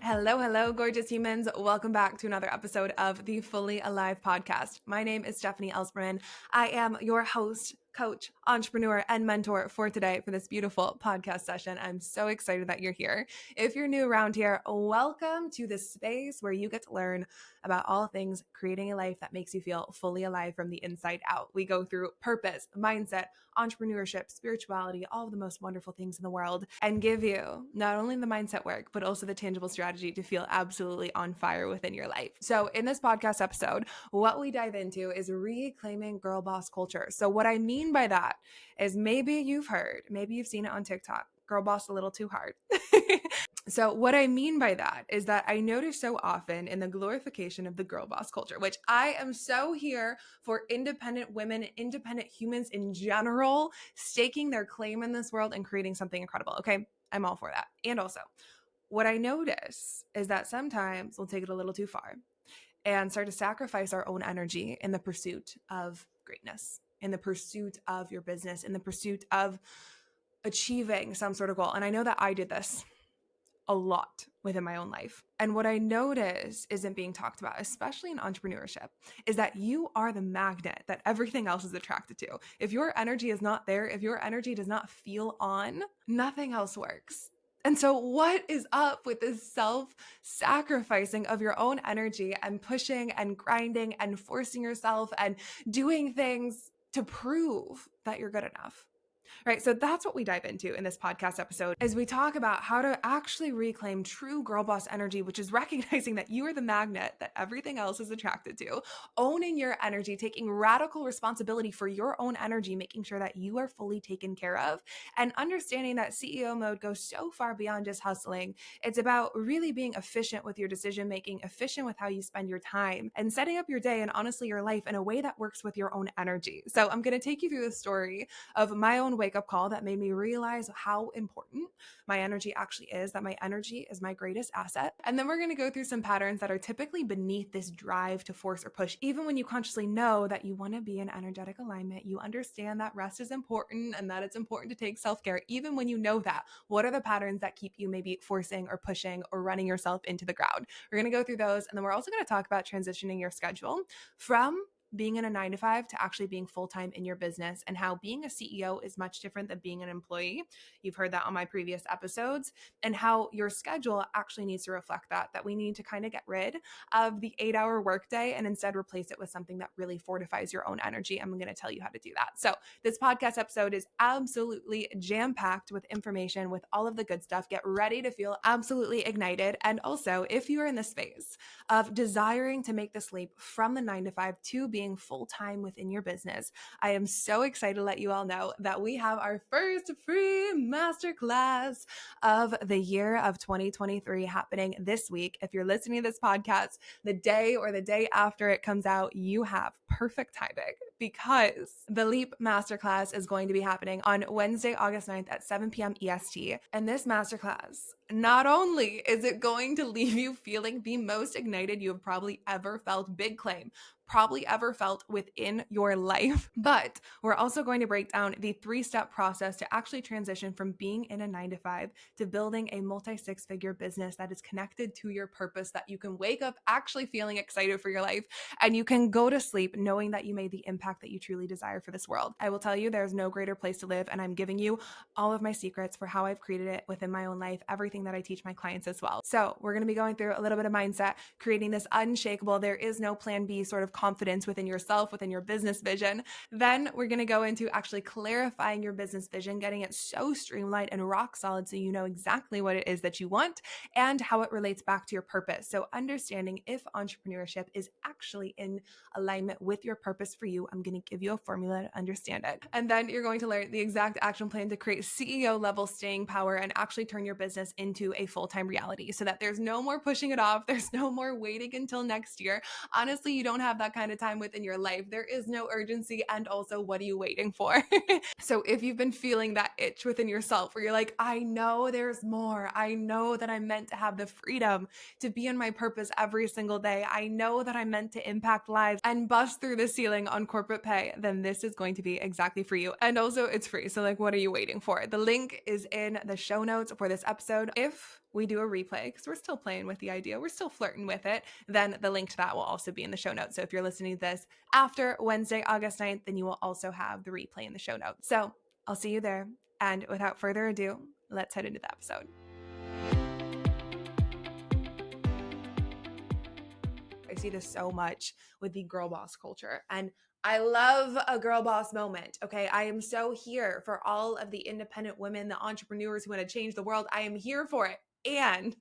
Hello, hello, gorgeous humans. Welcome back to another episode of the Fully Alive podcast. My name is Stephanie Ellspermann. I am your host, coach, entrepreneur, and mentor for today for this beautiful podcast session. I'm so excited that you're here. If you're new around here, welcome to this space where you get to learn about all things creating a life that makes you feel fully alive from the inside out. We go through purpose, mindset, entrepreneurship, spirituality, all of the most wonderful things in the world, and give you not only the mindset work, but also the tangible strategy to feel absolutely on fire within your life. So in this podcast episode, what we dive into is reclaiming girl boss culture. So what I mean by that is maybe you've heard, maybe you've seen it on TikTok, girl boss a little too hard. So what I mean by that is that I notice so often in the glorification of the girl boss culture, which I am so here for independent women, independent humans in general, staking their claim in this world and creating something incredible. Okay, I'm all for that. And also, what I notice is that sometimes we'll take it a little too far and start to sacrifice our own energy in the pursuit of greatness, in the pursuit of your business, in the pursuit of achieving some sort of goal. And I know that I did this a lot within my own life. And what I notice isn't being talked about, especially in entrepreneurship, is that you are the magnet that everything else is attracted to. If your energy is not there, if your energy does not feel on, nothing else works. And so what is up with this self-sacrificing of your own energy and pushing and grinding and forcing yourself and doing things to prove that you're good enough? Right. So that's what we dive into in this podcast episode as we talk about how to actually reclaim true girl boss energy, which is recognizing that you are the magnet that everything else is attracted to, owning your energy, taking radical responsibility for your own energy, making sure that you are fully taken care of, and understanding that CEO mode goes so far beyond just hustling. It's about really being efficient with your decision making, efficient with how you spend your time, and setting up your day and honestly your life in a way that works with your own energy. So I'm going to take you through the story of my own wake up call that made me realize how important my energy actually is, that my energy is my greatest asset. And then we're going to go through some patterns that are typically beneath this drive to force or push. Even when you consciously know that you want to be in energetic alignment, you understand that rest is important and that it's important to take self-care. Even when you know that, what are the patterns that keep you maybe forcing or pushing or running yourself into the ground? We're going to go through those. And then we're also going to talk about transitioning your schedule from being in a 9 to 5 to actually being full-time in your business, and how being a CEO is much different than being an employee. You've heard that on my previous episodes, and how your schedule actually needs to reflect that we need to kind of get rid of the 8-hour workday and instead replace it with something that really fortifies your own energy. I'm going to tell you how to do that. So this podcast episode is absolutely jam-packed with information, with all of the good stuff. Get ready to feel absolutely ignited. And also, if you are in the space of desiring to make this leap from the 9 to 5 to being full-time within your business, I am so excited to let you all know that we have our first free masterclass of the year of 2023 happening this week. If you're listening to this podcast the day or the day after it comes out, you have perfect timing, because the Leap Masterclass is going to be happening on Wednesday, August 9th at 7 p.m. EST. And this masterclass, not only is it going to leave you feeling the most ignited you have probably ever felt, big claim, probably ever felt within your life, but we're also going to break down the 3-step process to actually transition from being in a 9 to 5 to building a multi-6-figure business that is connected to your purpose, that you can wake up actually feeling excited for your life, and you can go to sleep knowing that you made the impact that you truly desire for this world. I will tell you, there's no greater place to live, and I'm giving you all of my secrets for how I've created it within my own life, everything that I teach my clients as well. So we're going to be going through a little bit of mindset, creating this unshakable, there is no plan B sort of confidence within yourself, within your business vision. Then we're going to go into actually clarifying your business vision, getting it so streamlined and rock solid so you know exactly what it is that you want and how it relates back to your purpose. So understanding if entrepreneurship is actually in alignment with your purpose for you, I'm going to give you a formula to understand it. And then you're going to learn the exact action plan to create CEO level staying power and actually turn your business into a full-time reality, so that there's no more pushing it off. There's no more waiting until next year. Honestly, you don't have that kind of time within your life. There is no urgency. And also, what are you waiting for? So if you've been feeling that itch within yourself where you're like, I know there's more. I know that I'm meant to have the freedom to be in my purpose every single day. I know that I'm meant to impact lives and bust through the ceiling on corporate corporate pay, then this is going to be exactly for you. And also it's free. So like, what are you waiting for? The link is in the show notes for this episode. If we do a replay, because we're still playing with the idea, we're still flirting with it, then the link to that will also be in the show notes. So if you're listening to this after Wednesday, August 9th, then you will also have the replay in the show notes. So I'll see you there. And without further ado, let's head into the episode. I see this so much with the girl boss culture, and I love a girl boss moment. Okay. I am so here for all of the independent women, the entrepreneurs who want to change the world. I am here for it. And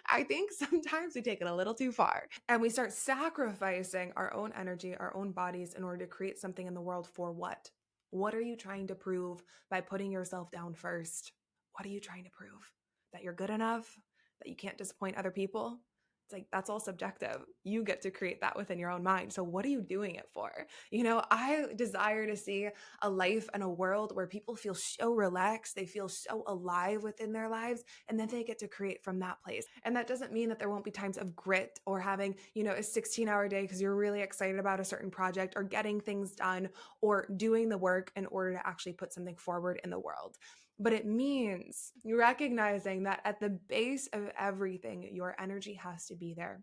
I think sometimes we take it a little too far and we start sacrificing our own energy, our own bodies in order to create something in the world for what? What are you trying to prove by putting yourself down first? What are you trying to prove? That you're good enough? That you can't disappoint other people? It's like, that's all subjective. You get to create that within your own mind. So what are you doing it for? You know, I desire to see a life and a world where people feel so relaxed, they feel so alive within their lives, and then they get to create from that place. And that doesn't mean that there won't be times of grit or having, you know, a 16-hour day because you're really excited about a certain project, or getting things done, or doing the work in order to actually put something forward in the world. But it means recognizing that at the base of everything, your energy has to be there,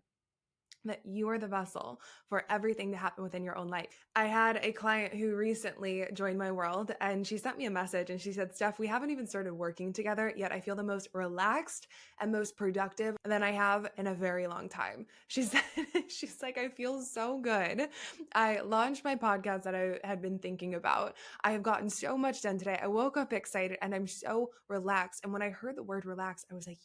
that you are the vessel for everything to happen within your own life. I had a client who recently joined my world, and she sent me a message and she said, Steph, we haven't even started working together yet. I feel the most relaxed and most productive than I have in a very long time. She said, she's like, I feel so good. I launched my podcast that I had been thinking about. I have gotten so much done today. I woke up excited and I'm so relaxed. And when I heard the word relax, I was like,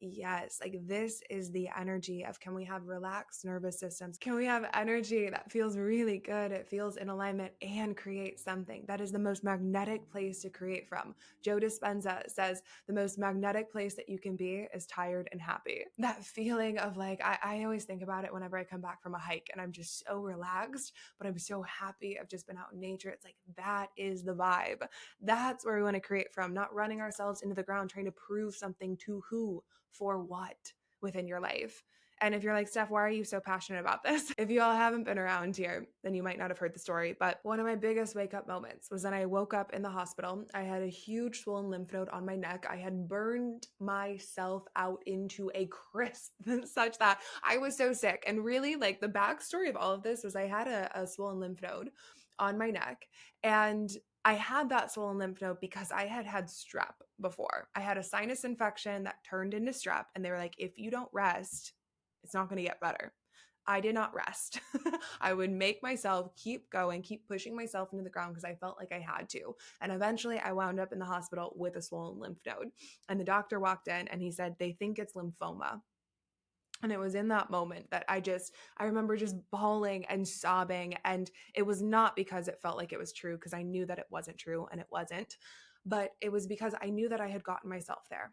yes, like this is the energy of, can we have relaxed nervous systems? Can we have energy that feels really good? It feels in alignment and create something that is the most magnetic place to create from. Joe Dispenza says the most magnetic place that you can be is tired and happy. That feeling of like, I always think about it whenever I come back from a hike and I'm just so relaxed, but I'm so happy. I've just been out in nature. It's like, that is the vibe. That's where we want to create from, not running ourselves into the ground, trying to prove something to who, for what within your life. And if you're like, Steph, why are you so passionate about this? If you all haven't been around here, then you might not have heard the story. But one of my biggest wake up moments was when I woke up in the hospital. I had a huge swollen lymph node on my neck. I had burned myself out into a crisp, such that I was so sick. And really, like, the backstory of all of this was I had a swollen lymph node on my neck, and I had that swollen lymph node because I had had strep before. I had a sinus infection that turned into strep, and they were like, if you don't rest, it's not going to get better. I did not rest. I would make myself keep going, keep pushing myself into the ground because I felt like I had to. And eventually I wound up in the hospital with a swollen lymph node. And the doctor walked in and he said, they think it's lymphoma. And it was in that moment that I remember just bawling and sobbing. And it was not because it felt like it was true, because I knew that it wasn't true, and it wasn't. But it was because I knew that I had gotten myself there.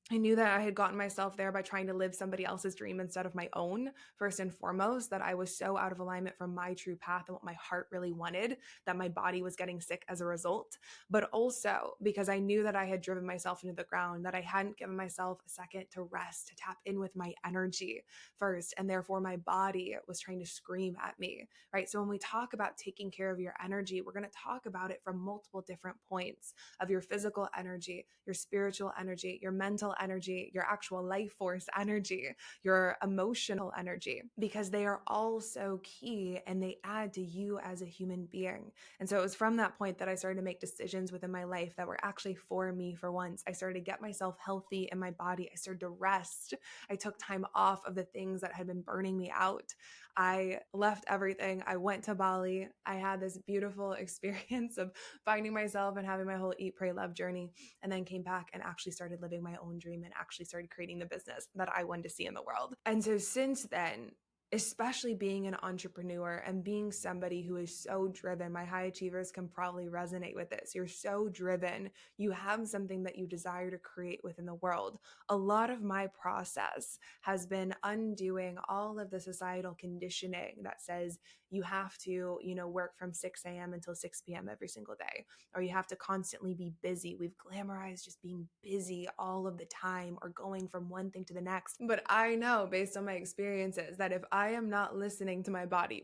I knew that I had gotten myself there by trying to live somebody else's dream instead of my own, first and foremost, that I was so out of alignment from my true path and what my heart really wanted, that my body was getting sick as a result. But also because I knew that I had driven myself into the ground, that I hadn't given myself a second to rest, to tap in with my energy first. And therefore my body was trying to scream at me, right? So when we talk about taking care of your energy, we're going to talk about it from multiple different points of your physical energy, your spiritual energy, your mental energy, your actual life force energy, your emotional energy, because they are all so key and they add to you as a human being. And so it was from that point that I started to make decisions within my life that were actually for me for once. I started to get myself healthy in my body. I started to rest. I took time off of the things that had been burning me out. I left everything. I went to Bali. I had this beautiful experience of finding myself and having my whole eat, pray, love journey, and then came back and actually started living my own dream and actually started creating the business that I wanted to see in the world. And so since then, especially being an entrepreneur and being somebody who is so driven, my high achievers can probably resonate with this. You're so driven. You have something that you desire to create within the world. A lot of my process has been undoing all of the societal conditioning that says you have to, work from 6 a.m. until 6 p.m. every single day, or you have to constantly be busy. We've glamorized just being busy all of the time or going from one thing to the next. But I know based on my experiences that if I I am not listening to my body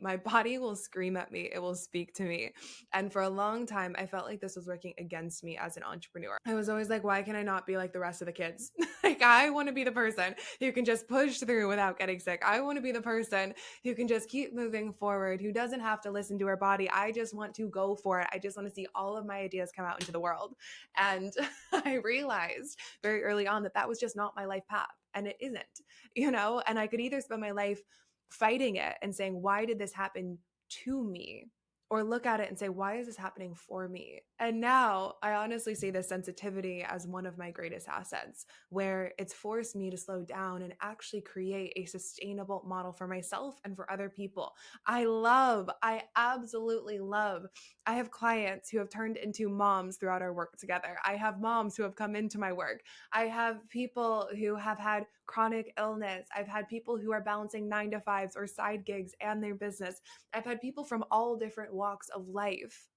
will scream at me. It will speak to me. And for a long time, I felt like this was working against me as an entrepreneur. I was always like, why can I not be like the rest of the kids? Like, I want to be the person who can just push through without getting sick. I want to be the person who can just keep moving forward, who doesn't have to listen to her body. I just want to go for it. I just want to see all of my ideas come out into the world. And I realized very early on that that was just not my life path. And it isn't, and I could either spend my life fighting it and saying, why did this happen to me? Or look at it and say, why is this happening for me? And now I honestly see this sensitivity as one of my greatest assets, where it's forced me to slow down and actually create a sustainable model for myself and for other people. I absolutely love. I have clients who have turned into moms throughout our work together. I have moms who have come into my work. I have people who have had chronic illness. I've had people who are balancing 9-to-5s or side gigs and their business. I've had people from all different walks of life.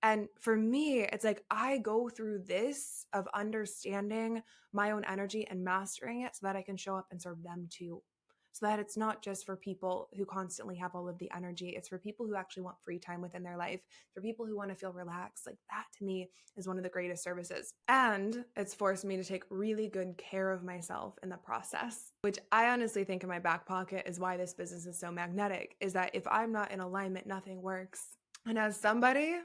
And for me, it's like I go through this of understanding my own energy and mastering it so that I can show up and serve them too. So that it's not just for people who constantly have all of the energy. It's for people who actually want free time within their life, for people who want to feel relaxed. Like that to me is one of the greatest services. And it's forced me to take really good care of myself in the process, which I honestly think in my back pocket is why this business is so magnetic, is that if I'm not in alignment, nothing works. And as somebody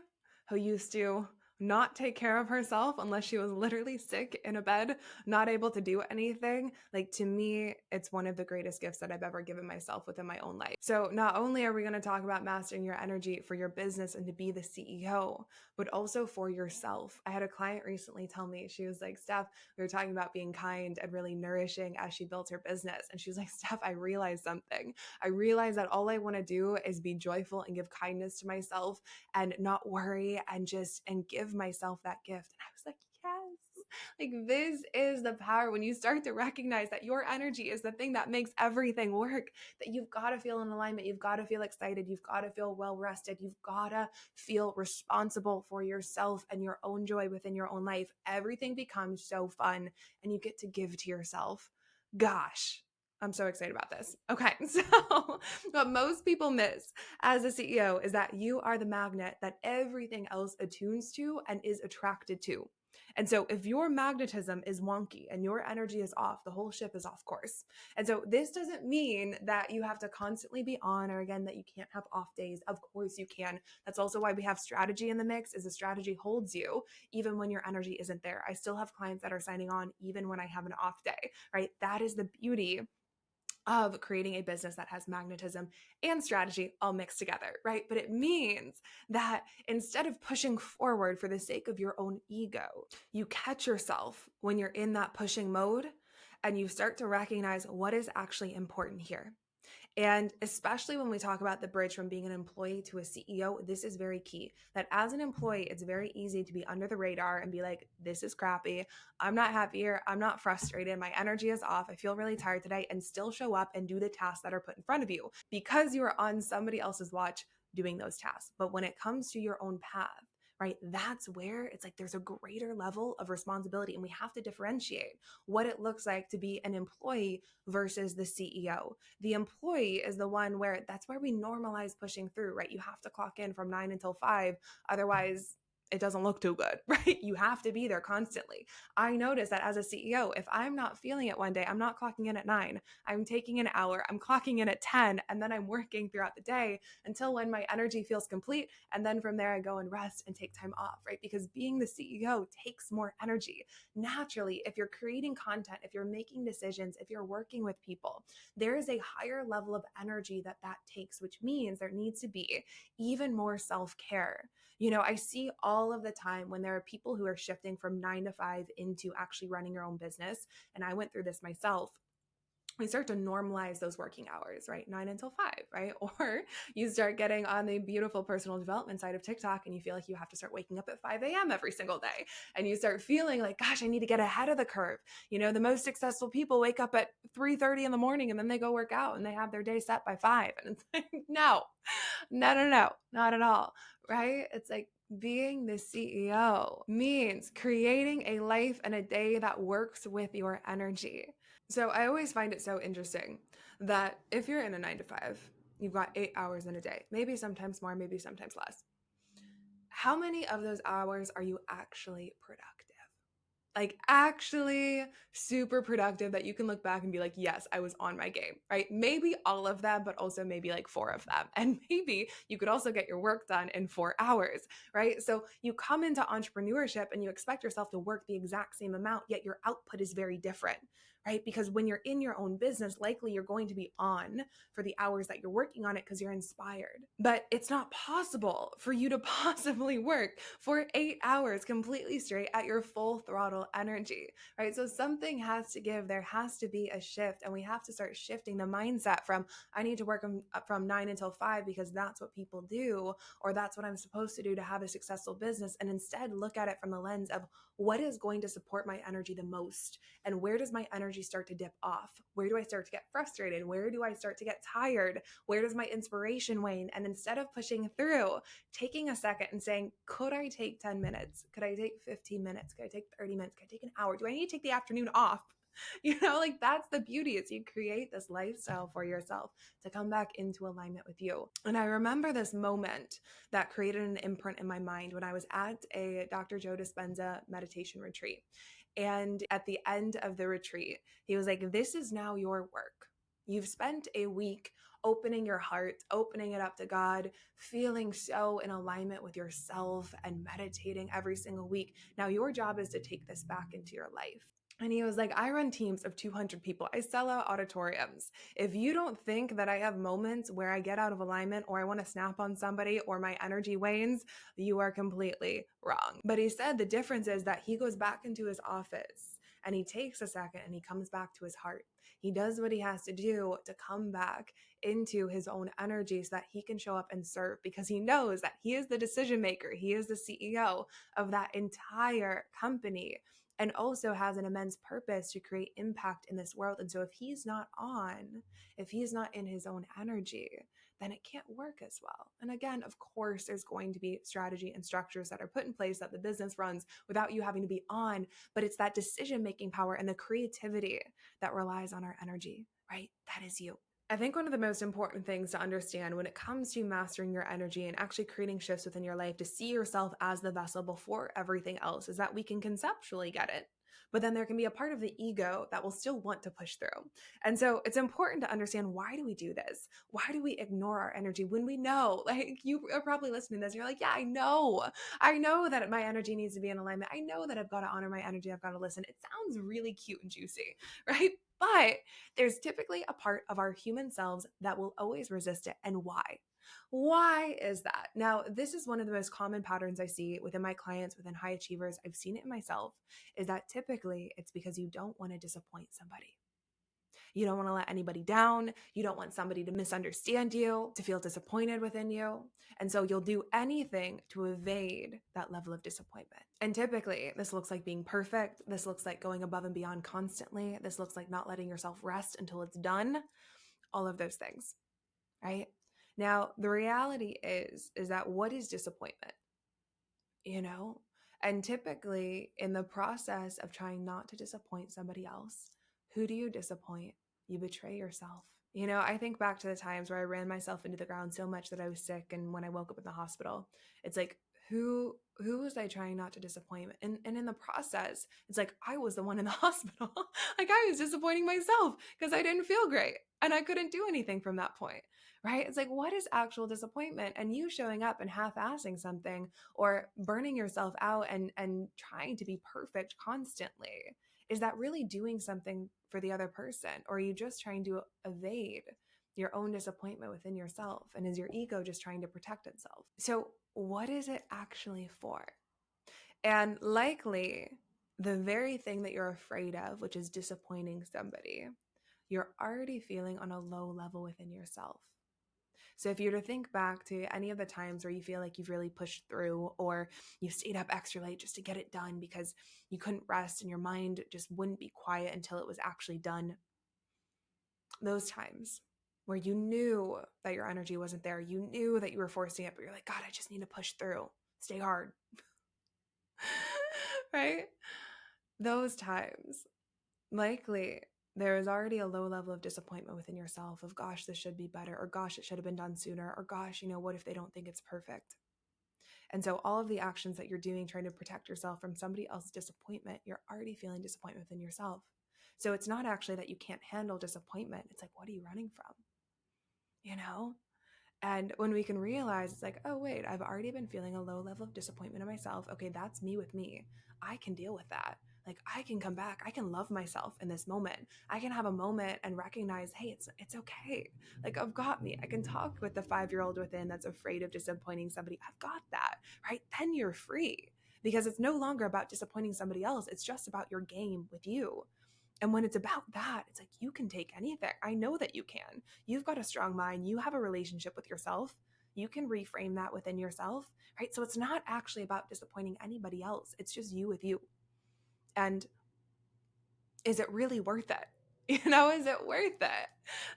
who used to not take care of herself unless she was literally sick in a bed, not able to do anything. Like to me, it's one of the greatest gifts that I've ever given myself within my own life. So not only are we going to talk about mastering your energy for your business and to be the CEO, but also for yourself. I had a client recently tell me, she was like, Steph, we were talking about being kind and really nourishing as she built her business. And she was like, Steph, I realized something. I realized that all I want to do is be joyful and give kindness to myself and not worry and give myself that gift. And I was like, yes, like this is the power when you start to recognize that your energy is the thing that makes everything work, that you've got to feel in alignment. You've got to feel excited. You've got to feel well rested. You've got to feel responsible for yourself and your own joy within your own life. Everything becomes so fun and you get to give to yourself. Gosh, I'm so excited about this. Okay, so what most people miss as a CEO is that you are the magnet that everything else attunes to and is attracted to. And so if your magnetism is wonky and your energy is off, the whole ship is off course. And so this doesn't mean that you have to constantly be on, or again, that you can't have off days. Of course you can. That's also why we have strategy in the mix, is the strategy holds you even when your energy isn't there. I still have clients that are signing on even when I have an off day, right? That is the beauty of creating a business that has magnetism and strategy all mixed together, right? But it means that instead of pushing forward for the sake of your own ego, you catch yourself when you're in that pushing mode and you start to recognize what is actually important here. And especially when we talk about the bridge from being an employee to a CEO, this is very key. That as an employee, it's very easy to be under the radar and be like, this is crappy. I'm not happy here. I'm not frustrated. My energy is off. I feel really tired today, and still show up and do the tasks that are put in front of you because you are on somebody else's watch doing those tasks. But when it comes to your own path, right, that's where it's like there's a greater level of responsibility, and we have to differentiate what it looks like to be an employee versus the CEO. The employee is the one where that's where we normalize pushing through, right? You have to clock in from 9 until 5. Otherwise, it doesn't look too good, right? You have to be there constantly. I notice that as a CEO, if I'm not feeling it one day, I'm not clocking in at 9. I'm taking an hour, I'm clocking in at 10, and then I'm working throughout the day until when my energy feels complete. And then from there, I go and rest and take time off, right? Because being the CEO takes more energy. Naturally, if you're creating content, if you're making decisions, if you're working with people, there is a higher level of energy that takes, which means there needs to be even more self-care. I see all of the time when there are people who are shifting from 9 to 5 into actually running your own business. And I went through this myself. We start to normalize those working hours, right? 9 until 5, right? Or you start getting on the beautiful personal development side of TikTok and you feel like you have to start waking up at 5 a.m. every single day. And you start feeling like, gosh, I need to get ahead of the curve. The most successful people wake up at 3:30 in the morning and then they go work out and they have their day set by 5. And it's like, no, not at all, right? It's like, being the CEO means creating a life and a day that works with your energy. So I always find it so interesting that if you're in a 9 to 5, you've got 8 hours in a day, maybe sometimes more, maybe sometimes less. How many of those hours are you actually productive? Like actually super productive that you can look back and be like, yes, I was on my game, right? Maybe all of them, but also maybe like 4 of them. And maybe you could also get your work done in 4 hours, right? So you come into entrepreneurship and you expect yourself to work the exact same amount, yet your output is very different, right? Because when you're in your own business, likely you're going to be on for the hours that you're working on it because you're inspired. But it's not possible for you to possibly work for 8 hours completely straight at your full throttle energy, right? So something has to give. There has to be a shift, and we have to start shifting the mindset from I need to work from 9 until 5 because that's what people do, or that's what I'm supposed to do to have a successful business, and instead look at it from the lens of what is going to support my energy the most, and where does my energy start to dip off? Where do I start to get frustrated? Where do I start to get tired? Where does my inspiration wane? And instead of pushing through, taking a second and saying, could I take 10 minutes? Could I take 15 minutes? Could I take 30 minutes? Could I take an hour? Do I need to take the afternoon off? Like that's the beauty. Is you create this lifestyle for yourself to come back into alignment with you. And I remember this moment that created an imprint in my mind when I was at a Dr. Joe Dispenza meditation retreat. And at the end of the retreat, he was like, this is now your work. You've spent a week opening your heart, opening it up to God, feeling so in alignment with yourself and meditating every single week. Now your job is to take this back into your life. And he was like, I run teams of 200 people. I sell out auditoriums. If you don't think that I have moments where I get out of alignment or I want to snap on somebody or my energy wanes, you are completely wrong. But he said the difference is that he goes back into his office and he takes a second and he comes back to his heart. He does what he has to do to come back into his own energy so that he can show up and serve, because he knows that he is the decision maker. He is the CEO of that entire company, and also has an immense purpose to create impact in this world. And so if he's not on, if he's not in his own energy, then it can't work as well. And again, of course, there's going to be strategy and structures that are put in place that the business runs without you having to be on, but it's that decision-making power and the creativity that relies on our energy, right? That is you. I think one of the most important things to understand when it comes to mastering your energy and actually creating shifts within your life to see yourself as the vessel before everything else is that we can conceptually get it, but then there can be a part of the ego that will still want to push through. And so it's important to understand, why do we do this? Why do we ignore our energy when we know, like you are probably listening to this, and you're like, yeah, I know that my energy needs to be in alignment. I know that I've got to honor my energy. I've got to listen. It sounds really cute and juicy, right? But there's typically a part of our human selves that will always resist it. And why? Why is that? Now, this is one of the most common patterns I see within my clients, within high achievers. I've seen it in myself, is that typically it's because you don't want to disappoint somebody. You don't want to let anybody down. You don't want somebody to misunderstand you, to feel disappointed within you. And so you'll do anything to evade that level of disappointment. And typically, this looks like being perfect. This looks like going above and beyond constantly. This looks like not letting yourself rest until it's done. All of those things, right? Now, the reality is that what is disappointment? You know? And typically, in the process of trying not to disappoint somebody else, who do you disappoint? You betray yourself. I think back to the times where I ran myself into the ground so much that I was sick, and when I woke up in the hospital, it's like, who was I trying not to disappoint? And in the process, it's like I was the one in the hospital. Like I was disappointing myself because I didn't feel great and I couldn't do anything from that point, right? It's like, what is actual disappointment? And you showing up and half-assing something or burning yourself out and trying to be perfect constantly. Is that really doing something for the other person? Or are you just trying to evade your own disappointment within yourself? And is your ego just trying to protect itself? So what is it actually for? And likely the very thing that you're afraid of, which is disappointing somebody, you're already feeling on a low level within yourself. So if you were to think back to any of the times where you feel like you've really pushed through, or you stayed up extra late just to get it done because you couldn't rest and your mind just wouldn't be quiet until it was actually done, those times where you knew that your energy wasn't there, you knew that you were forcing it, but you're like, God, I just need to push through, stay hard, right? Those times, likely there is already a low level of disappointment within yourself of, gosh, this should be better, or gosh, it should have been done sooner, or gosh, what if they don't think it's perfect? And so all of the actions that you're doing trying to protect yourself from somebody else's disappointment, you're already feeling disappointment within yourself. So it's not actually that you can't handle disappointment. It's like, what are you running from? And when we can realize, it's like, oh, wait, I've already been feeling a low level of disappointment in myself. Okay, that's me with me. I can deal with that. Like, I can come back. I can love myself in this moment. I can have a moment and recognize, hey, it's okay. Like, I've got me. I can talk with the 5-year-old within that's afraid of disappointing somebody. I've got that, right? Then you're free, because it's no longer about disappointing somebody else. It's just about your game with you. And when it's about that, it's like, you can take anything. I know that you can. You've got a strong mind. You have a relationship with yourself. You can reframe that within yourself, right? So it's not actually about disappointing anybody else. It's just you with you. And is it really worth it? Is it worth it?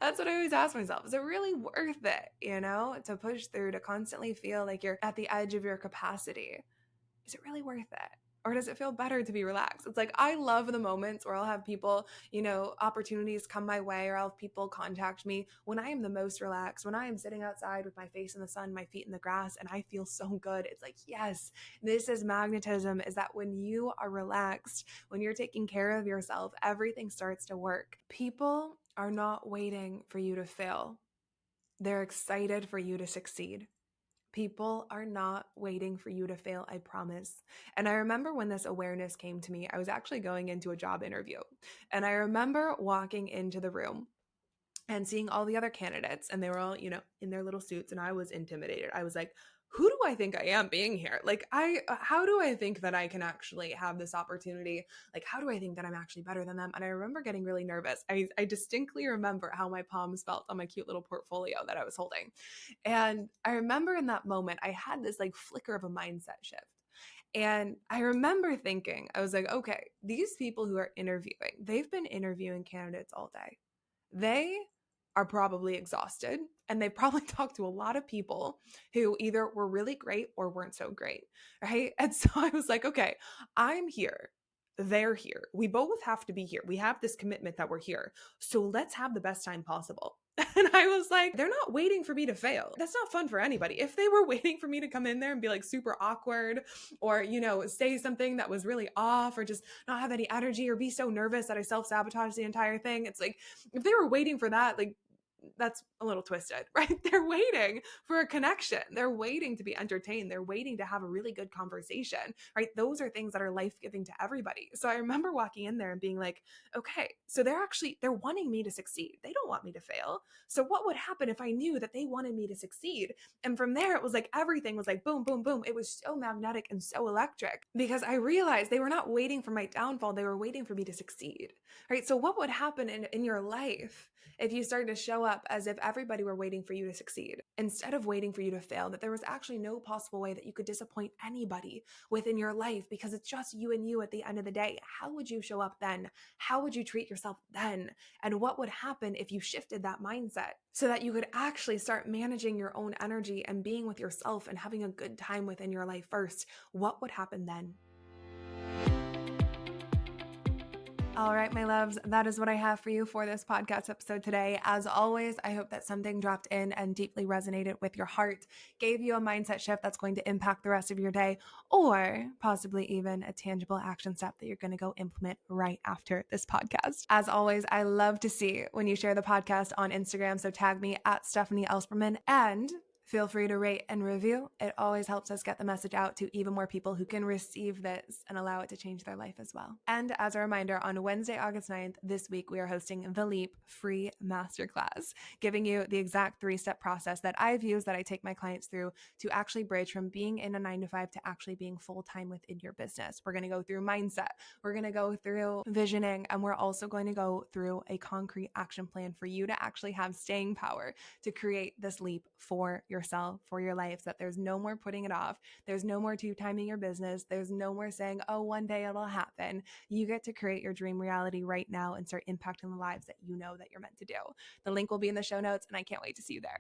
That's what I always ask myself. Is it really worth it, to push through, to constantly feel like you're at the edge of your capacity? Is it really worth it? Or does it feel better to be relaxed? It's like, I love the moments where I'll have people, opportunities come my way, or I'll have people contact me when I am the most relaxed, when I am sitting outside with my face in the sun, my feet in the grass, and I feel so good. It's like, yes, this is magnetism, is that when you are relaxed, when you're taking care of yourself, everything starts to work. People are not waiting for you to fail. They're excited for you to succeed. People are not waiting for you to fail, I promise. And I remember when this awareness came to me, I was actually going into a job interview. And I remember walking into the room and seeing all the other candidates, and they were all, in their little suits, and I was intimidated. I was like, who do I think I am being here? Like, how do I think that I can actually have this opportunity? Like, how do I think that I'm actually better than them? And I remember getting really nervous. I distinctly remember how my palms felt on my cute little portfolio that I was holding. And I remember in that moment, I had this like flicker of a mindset shift. And I remember thinking, I was like, okay, these people who are interviewing, they've been interviewing candidates all day. They are probably exhausted, and they probably talked to a lot of people who either were really great or weren't so great, right? And so I was like, okay, I'm here. They're here. We both have to be here. We have this commitment that we're here. So let's have the best time possible. And I was like, they're not waiting for me to fail. That's not fun for anybody. If they were waiting for me to come in there and be like super awkward, or, say something that was really off, or just not have any energy, or be so nervous that I self-sabotage the entire thing, it's like, if they were waiting for that, like, that's a little twisted, right? They're waiting for a connection. They're waiting to be entertained. They're waiting to have a really good conversation, right? Those are things that are life-giving to everybody. So I remember walking in there and being like, okay, so they're wanting me to succeed. They don't want me to fail. So what would happen if I knew that they wanted me to succeed? And from there, it was like, everything was like, boom, boom, boom. It was so magnetic and so electric, because I realized they were not waiting for my downfall. They were waiting for me to succeed, right? So what would happen in your life if you started to show up as if everybody were waiting for you to succeed, instead of waiting for you to fail, that there was actually no possible way that you could disappoint anybody within your life, because it's just you and you at the end of the day? How would you show up then? How would you treat yourself then? And what would happen if you shifted that mindset so that you could actually start managing your own energy and being with yourself and having a good time within your life first? What would happen then? All right, my loves, that is what I have for you for this podcast episode today. As always, I hope that something dropped in and deeply resonated with your heart, gave you a mindset shift that's going to impact the rest of your day, or possibly even a tangible action step that you're going to go implement right after this podcast. As always, I love to see when you share the podcast on Instagram, so tag me at Stephanie Elsperman, and feel free to rate and review. It always helps us get the message out to even more people who can receive this and allow it to change their life as well. And as a reminder, on Wednesday, August 9th, this week, we are hosting the Leap free masterclass, giving you the exact 3-step process that I've used, that I take my clients through to actually bridge from being in a 9-to-5 to actually being full-time within your business. We're going to go through mindset. We're going to go through visioning, and we're also going to go through a concrete action plan for you to actually have staying power to create this leap for yourself, for your life, so that there's no more putting it off. There's no more two-timing your business. There's no more saying, oh, one day it'll happen. You get to create your dream reality right now and start impacting the lives that you know that you're meant to do. The link will be in the show notes, and I can't wait to see you there.